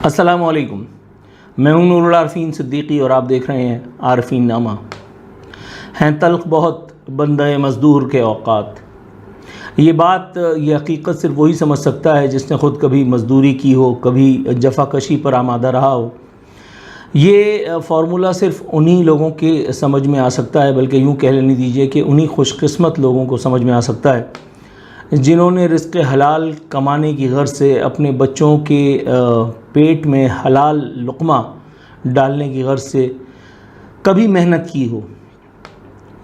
السلام علیکم، میں ہوں نور العارفین صدیقی اور آپ دیکھ رہے ہیں عارفین نامہ۔ ہیں تلخ بہت بندہ مزدور کے اوقات۔ یہ حقیقت صرف وہی سمجھ سکتا ہے جس نے خود کبھی مزدوری کی ہو، کبھی جفا کشی پر آمادہ رہا ہو۔ یہ فارمولہ صرف انہی لوگوں کے سمجھ میں آ سکتا ہے، بلکہ یوں کہہ لینے دیجئے کہ انہی خوش قسمت لوگوں کو سمجھ میں آ سکتا ہے جنہوں نے رزق حلال کمانے کی غرض سے اپنے بچوں کے پیٹ میں حلال لقمہ ڈالنے کی غرض سے کبھی محنت کی ہو،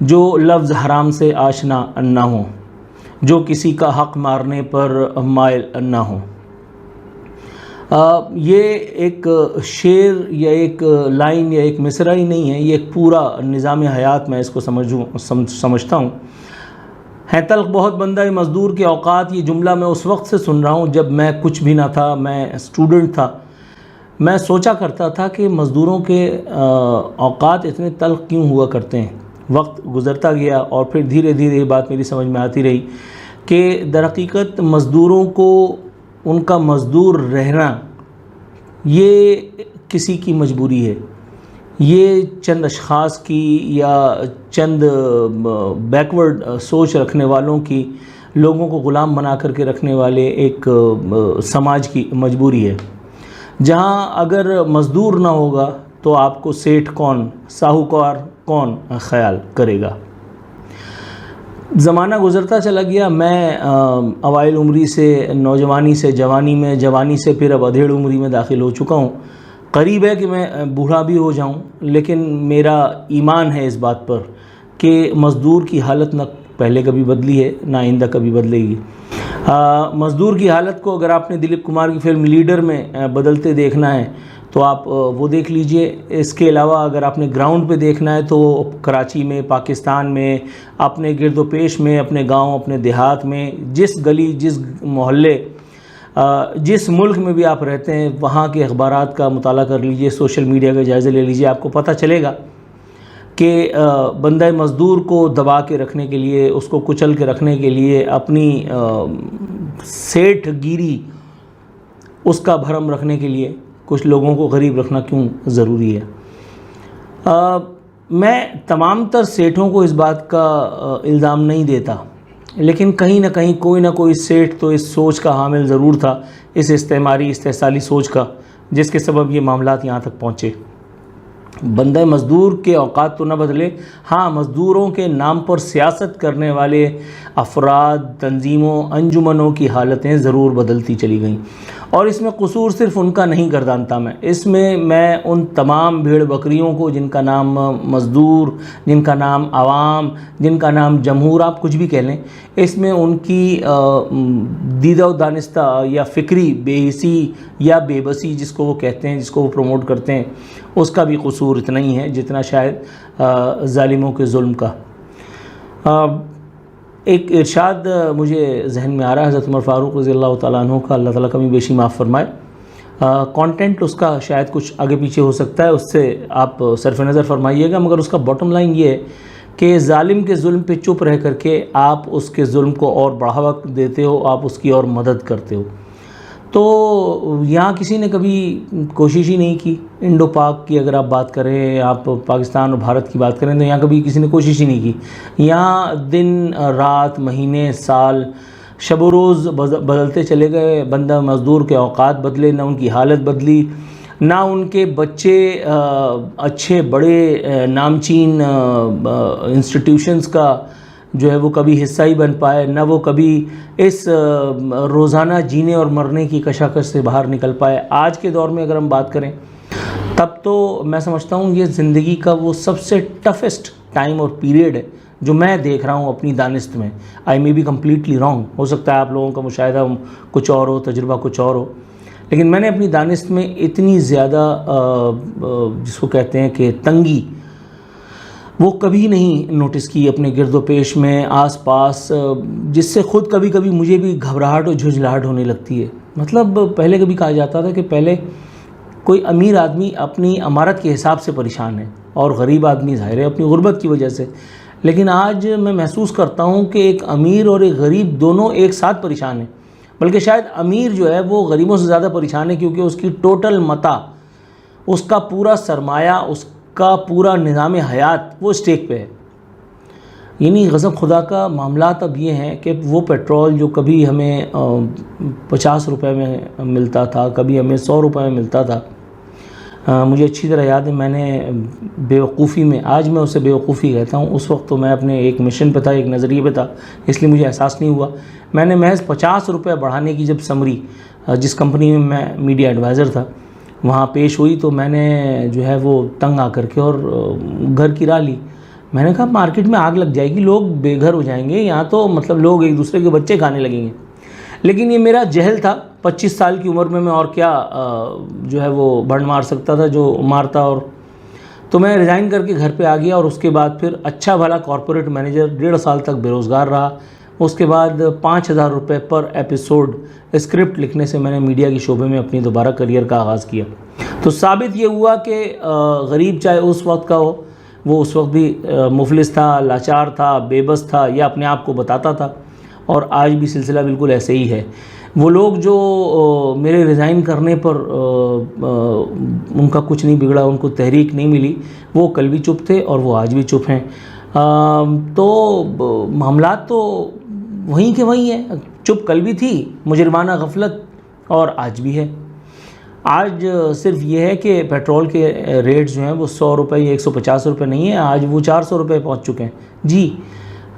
جو لفظ حرام سے آشنا نہ ہو، جو کسی کا حق مارنے پر مائل نہ ہو۔ یہ ایک شعر یا ایک لائن یا ایک مصرع ہی نہیں ہے، یہ ایک پورا نظام حیات میں اس کو سمجھتا ہوں۔ ہے تلخ بہت بندہ مزدور کے اوقات، یہ جملہ میں اس وقت سے سن رہا ہوں جب میں کچھ بھی نہ تھا، میں اسٹوڈنٹ تھا۔ میں سوچا کرتا تھا کہ مزدوروں کے اوقات اتنے تلخ کیوں ہوا کرتے ہیں۔ وقت گزرتا گیا اور پھر دھیرے دھیرے یہ بات میری سمجھ میں آتی رہی کہ در حقیقت مزدوروں کو ان کا مزدور رہنا یہ کسی کی مجبوری ہے، یہ چند اشخاص کی یا چند بیکورڈ سوچ رکھنے والوں کی، لوگوں کو غلام بنا کر کے رکھنے والے ایک سماج کی مجبوری ہے، جہاں اگر مزدور نہ ہوگا تو آپ کو سیٹھ کون، ساہوکار کون خیال کرے گا۔ زمانہ گزرتا چلا گیا، میں اوائل عمری سے نوجوانی سے جوانی میں، جوانی سے پھر اب ادھیڑ عمری میں داخل ہو چکا ہوں۔ قریب ہے کہ میں بوڑھا بھی ہو جاؤں، لیکن میرا ایمان ہے اس بات پر کہ مزدور کی حالت نہ پہلے کبھی بدلی ہے نہ آئندہ کبھی بدلے گی۔ مزدور کی حالت کو اگر آپ نے دلیپ کمار کی فلم لیڈر میں بدلتے دیکھنا ہے تو آپ وہ دیکھ لیجئے۔ اس کے علاوہ اگر آپ نے گراؤنڈ پہ دیکھنا ہے تو کراچی میں، پاکستان میں، اپنے گرد و پیش میں، اپنے گاؤں، اپنے دیہات میں، جس گلی، جس محلے، جس ملک میں بھی آپ رہتے ہیں، وہاں کے اخبارات کا مطالعہ کر لیجئے، سوشل میڈیا کا جائزہ لے لیجئے، آپ کو پتہ چلے گا کہ بندہ مزدور کو دبا کے رکھنے کے لیے، اس کو کچل کے رکھنے کے لیے، اپنی سیٹھ گیری، اس کا بھرم رکھنے کے لیے کچھ لوگوں کو غریب رکھنا کیوں ضروری ہے۔ میں تمام تر سیٹھوں کو اس بات کا الزام نہیں دیتا، لیکن کہیں نہ کہیں کوئی نہ کوئی سیٹھ تو اس سوچ کا حامل ضرور تھا، اس استعماری استحصالی سوچ کا، جس کے سبب یہ معاملات یہاں تک پہنچے۔ بندہ مزدور کے اوقات تو نہ بدلے، ہاں مزدوروں کے نام پر سیاست کرنے والے افراد، تنظیموں، انجمنوں کی حالتیں ضرور بدلتی چلی گئیں، اور اس میں قصور صرف ان کا نہیں گردانتا میں، اس میں ان تمام بھیڑ بکریوں کو جن کا نام مزدور، جن کا نام عوام، جن کا نام جمہور، آپ کچھ بھی کہہ لیں، اس میں ان کی دیدہ و دانستہ یا فکری بے حسی یا بے بسی جس کو وہ کہتے ہیں، جس کو وہ پروموٹ کرتے ہیں، اس کا بھی قصور اتنا ہی ہے جتنا شاید ظالموں کے ظلم کا۔ ایک ارشاد مجھے ذہن میں آ رہا ہے حضرت عمر فاروق رضی اللہ تعالیٰ عنہ کا، اللہ تعالیٰ کمی بیشی معاف فرمائے۔ کانٹینٹ اس کا شاید کچھ آگے پیچھے ہو سکتا ہے، اس سے آپ صرف نظر فرمائیے گا، مگر اس کا باٹم لائن یہ ہے کہ ظالم کے ظلم پہ چپ رہ کر کے آپ اس کے ظلم کو اور بڑھاوا دیتے ہو، آپ اس کی اور مدد کرتے ہو۔ تو یہاں کسی نے کبھی کوشش ہی نہیں کی، انڈو پاک کی اگر آپ بات کریں، آپ پاکستان اور بھارت کی بات کریں، تو یہاں کبھی کسی نے کوشش ہی نہیں کی۔ یہاں دن رات، مہینے، سال، شب و روز بدلتے چلے گئے، بندہ مزدور کے اوقات بدلے، نہ ان کی حالت بدلی، نہ ان کے بچے اچھے بڑے نامچین انسٹیٹیوشنز کا جو ہے وہ کبھی حصہ ہی بن پائے، نہ وہ کبھی اس روزانہ جینے اور مرنے کی کشاکش سے باہر نکل پائے۔ آج کے دور میں اگر ہم بات کریں تب تو میں سمجھتا ہوں یہ زندگی کا وہ سب سے ٹفسٹ ٹائم اور پیریڈ ہے جو میں دیکھ رہا ہوں اپنی دانست میں۔ آئی مے بی کمپلیٹلی رانگ، ہو سکتا ہے آپ لوگوں کا مشاہدہ کچھ اور ہو، تجربہ کچھ اور ہو، لیکن میں نے اپنی دانست میں اتنی زیادہ جس کو کہتے ہیں کہ تنگی، وہ کبھی نہیں نوٹس کی اپنے گرد و پیش میں، آس پاس، جس سے خود کبھی کبھی مجھے بھی گھبراہٹ اور جھنجھلاہٹ ہونے لگتی ہے۔ مطلب پہلے کبھی کہا جاتا تھا کہ پہلے کوئی امیر آدمی اپنی امارت کے حساب سے پریشان ہے، اور غریب آدمی ظاہر ہے اپنی غربت کی وجہ سے، لیکن آج میں محسوس کرتا ہوں کہ ایک امیر اور ایک غریب دونوں ایک ساتھ پریشان ہیں۔ بلکہ شاید امیر جو ہے وہ غریبوں سے زیادہ پریشان ہے، کیونکہ اس کی ٹوٹل متاع، اس کا پورا سرمایہ، اس کا پورا نظام حیات وہ اسٹیک پہ ہے۔ یعنی غضب خدا کا معاملات اب یہ ہیں کہ وہ پیٹرول جو کبھی ہمیں 50 روپے میں ملتا تھا، کبھی ہمیں 100 روپے میں ملتا تھا، مجھے اچھی طرح یاد ہے، میں نے بے وقوفی میں، آج میں اسے بے وقوفی کہتا ہوں، اس وقت تو میں اپنے ایک مشن پہ تھا، ایک نظریے پہ تھا، اس لیے مجھے احساس نہیں ہوا۔ میں نے محض 50 روپے بڑھانے کی جب سمری جس کمپنی میں میں میڈیا ایڈوائزر تھا وہاں پیش ہوئی، تو میں نے جو ہے وہ تنگ آ کر کے اور گھر کی راہ لی۔ میں نے کہا مارکیٹ میں آگ لگ جائے گی، لوگ بے گھر ہو جائیں گے، یہاں تو مطلب لوگ ایک دوسرے کے بچے کھانے لگیں گے۔ لیکن یہ میرا جہل تھا، 25 سال کی عمر میں اور کیا جو ہے وہ بھنڈ مار سکتا تھا جو مارتا، اور تو میں ریزائن کر کے گھر پہ آ گیا، اور اس کے بعد پھر اچھا بھلا کارپوریٹ مینیجر 1.5 سال تک بے روزگار رہا۔ اس کے بعد 5000 روپے پر ایپیسوڈ اسکرپٹ لکھنے سے میں نے میڈیا کے شعبے میں اپنی دوبارہ کریئر کا آغاز کیا۔ تو ثابت یہ ہوا کہ غریب چاہے اس وقت کا ہو، وہ اس وقت بھی مفلس تھا، لاچار تھا، بے بس تھا، یا اپنے آپ کو بتاتا تھا، اور آج بھی سلسلہ بالکل ایسے ہی ہے۔ وہ لوگ جو میرے ریزائن کرنے پر ان کا کچھ نہیں بگڑا، ان کو تحریک نہیں ملی، وہ کل بھی چپ تھے اور وہ آج بھی چپ ہیں۔ تو معاملات تو وہیں کے وہیں ہیں، چپ کل بھی تھی مجرمانہ غفلت، اور آج بھی ہے۔ آج صرف یہ ہے کہ پیٹرول کے ریٹ جو ہیں وہ 100 روپے یا 150 روپے نہیں ہیں، آج وہ 400 روپے پہنچ چکے ہیں۔ جی،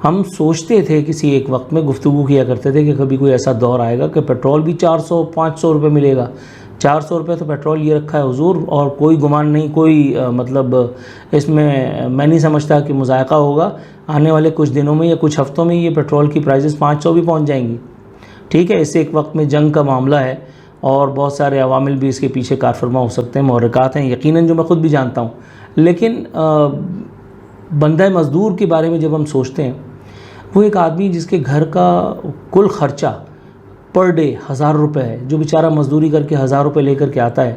ہم سوچتے تھے، کسی ایک وقت میں گفتگو کیا کرتے تھے کہ کبھی کوئی ایسا دور آئے گا کہ پیٹرول بھی 400-500 روپے ملے گا۔ 400 روپے تو پیٹرول یہ رکھا ہے حضور، اور کوئی گمان نہیں، کوئی مطلب اس میں نہیں سمجھتا کہ مذائقہ ہوگا۔ آنے والے کچھ دنوں میں یا کچھ ہفتوں میں یہ پیٹرول کی پرائسز 500 بھی پہنچ جائیں گی۔ ٹھیک ہے، اس سے ایک وقت میں جنگ کا معاملہ ہے، اور بہت سارے عوامل بھی اس کے پیچھے کار فرما ہو سکتے ہیں، محرکات ہیں یقیناً، جو میں خود بھی جانتا ہوں۔ لیکن بندہ مزدور کے بارے میں جب ہم سوچتے ہیں، وہ ایک آدمی جس کے گھر کا کل خرچہ پر ڈے 1000 روپے ہے، جو بیچارہ مزدوری کر کے 1000 روپے لے کر کے آتا ہے،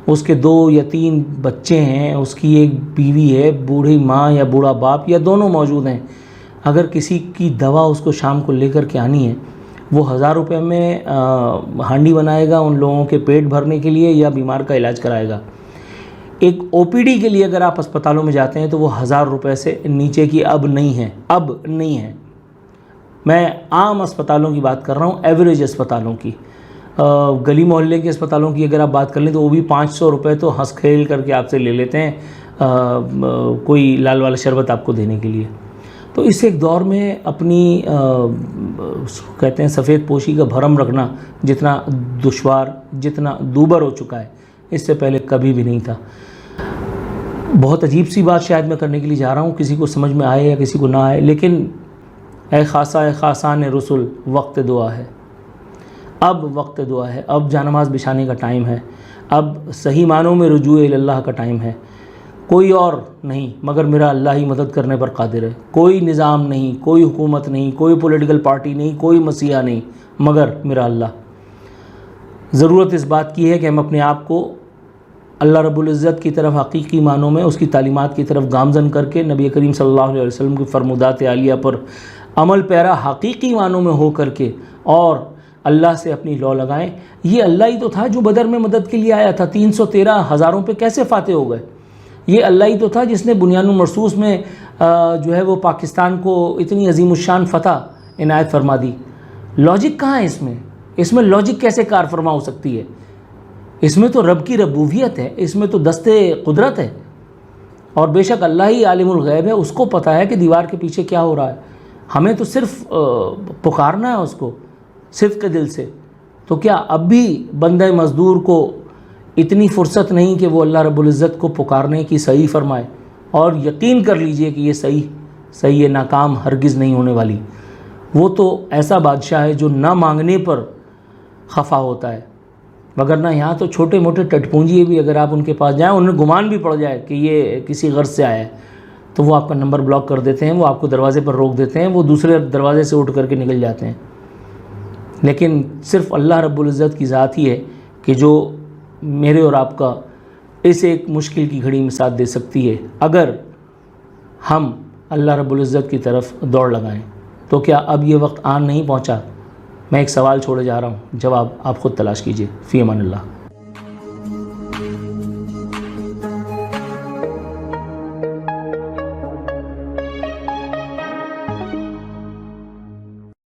اس کے 2 یا 3 بچے ہیں، اس کی ایک بیوی ہے، بوڑھی ماں یا بوڑھا باپ یا دونوں موجود ہیں، اگر کسی کی دوا اس کو شام کو لے کر کے آنی ہے، وہ 1000 روپے میں ہانڈی بنائے گا ان لوگوں کے پیٹ بھرنے کے لیے یا بیمار کا علاج کرائے گا۔ ایک او پی ڈی کے لیے اگر آپ اسپتالوں میں جاتے ہیں تو وہ 1000 روپے سے نیچے کی اب نہیں ہے۔ میں عام اسپتالوں کی بات کر رہا ہوں، ایوریج اسپتالوں کی۔ گلی محلے کے اسپتالوں کی اگر آپ بات کر لیں تو وہ بھی 500 روپے تو ہنس کھیل کر کے آپ سے لے لیتے ہیں، کوئی لال والا شربت آپ کو دینے کے لیے۔ تو اس ایک دور میں اپنی کہتے ہیں سفید پوشی کا بھرم رکھنا جتنا دشوار، جتنا دوبر ہو چکا ہے، اس سے پہلے کبھی بھی نہیں تھا۔ بہت عجیب سی بات شاید میں کرنے کے لیے جا رہا ہوں، کسی کو سمجھ میں آئے یا کسی کو نہ آئے، لیکن اے خاصان رسول، وقت دعا ہے، اب وقت دعا ہے، اب جانماز بچھانے کا ٹائم ہے، اب صحیح معنوں میں رجوع اللہ کا ٹائم ہے۔ کوئی اور نہیں مگر میرا اللہ ہی مدد کرنے پر قادر ہے۔ کوئی نظام نہیں، کوئی حکومت نہیں، کوئی پولیٹیکل پارٹی نہیں، کوئی مسیحا نہیں، مگر میرا اللہ۔ ضرورت اس بات کی ہے کہ ہم اپنے آپ کو اللہ رب العزت کی طرف حقیقی معنوں میں اس کی تعلیمات کی طرف گامزن کر کے نبی کریم صلی اللہ علیہ وسلم کی فرمودات عالیہ پر عمل پیرا حقیقی معنوں میں ہو کر کے اور اللہ سے اپنی لو لگائیں۔ یہ اللہ ہی تو تھا جو بدر میں مدد کے لیے آیا تھا، 313 ہزاروں پہ کیسے فاتح ہو گئے؟ یہ اللہ ہی تو تھا جس نے بنیان المرصوص میں جو ہے وہ پاکستان کو اتنی عظیم الشان فتح عنایت فرما دی۔ لاجک کہاں ہے اس میں لاجک کیسے کار فرما ہو سکتی ہے؟ اس میں تو رب کی ربوبیت ہے، اس میں تو دست قدرت ہے، اور بے شک اللہ ہی عالم الغیب ہے، اس کو پتہ ہے کہ دیوار کے پیچھے کیا ہو رہا ہے۔ ہمیں تو صرف پکارنا ہے اس کو صدق کے دل سے۔ تو کیا اب بھی بندہ مزدور کو اتنی فرصت نہیں کہ وہ اللہ رب العزت کو پکارنے کی صحیح فرمائے؟ اور یقین کر لیجئے کہ یہ صحیح ناکام ہرگز نہیں ہونے والی۔ وہ تو ایسا بادشاہ ہے جو نہ مانگنے پر خفا ہوتا ہے، وگرنہ یہاں تو چھوٹے موٹے ٹٹپونجی بھی اگر آپ ان کے پاس جائیں، انہیں گمان بھی پڑ جائے کہ یہ کسی غرض سے آیا ہے، تو وہ آپ کا نمبر بلاک کر دیتے ہیں، وہ آپ کو دروازے پر روک دیتے ہیں، وہ دوسرے دروازے سے اٹھ کر کے نکل جاتے ہیں۔ لیکن صرف اللہ رب العزت کی ذات ہی ہے کہ جو میرے اور آپ کا اس ایک مشکل کی گھڑی میں ساتھ دے سکتی ہے، اگر ہم اللہ رب العزت کی طرف دوڑ لگائیں۔ تو کیا اب یہ وقت آن نہیں پہنچا میں ایک سوال چھوڑے جا رہا ہوں، جواب آپ خود تلاش کیجیے۔ فی امان اللہ۔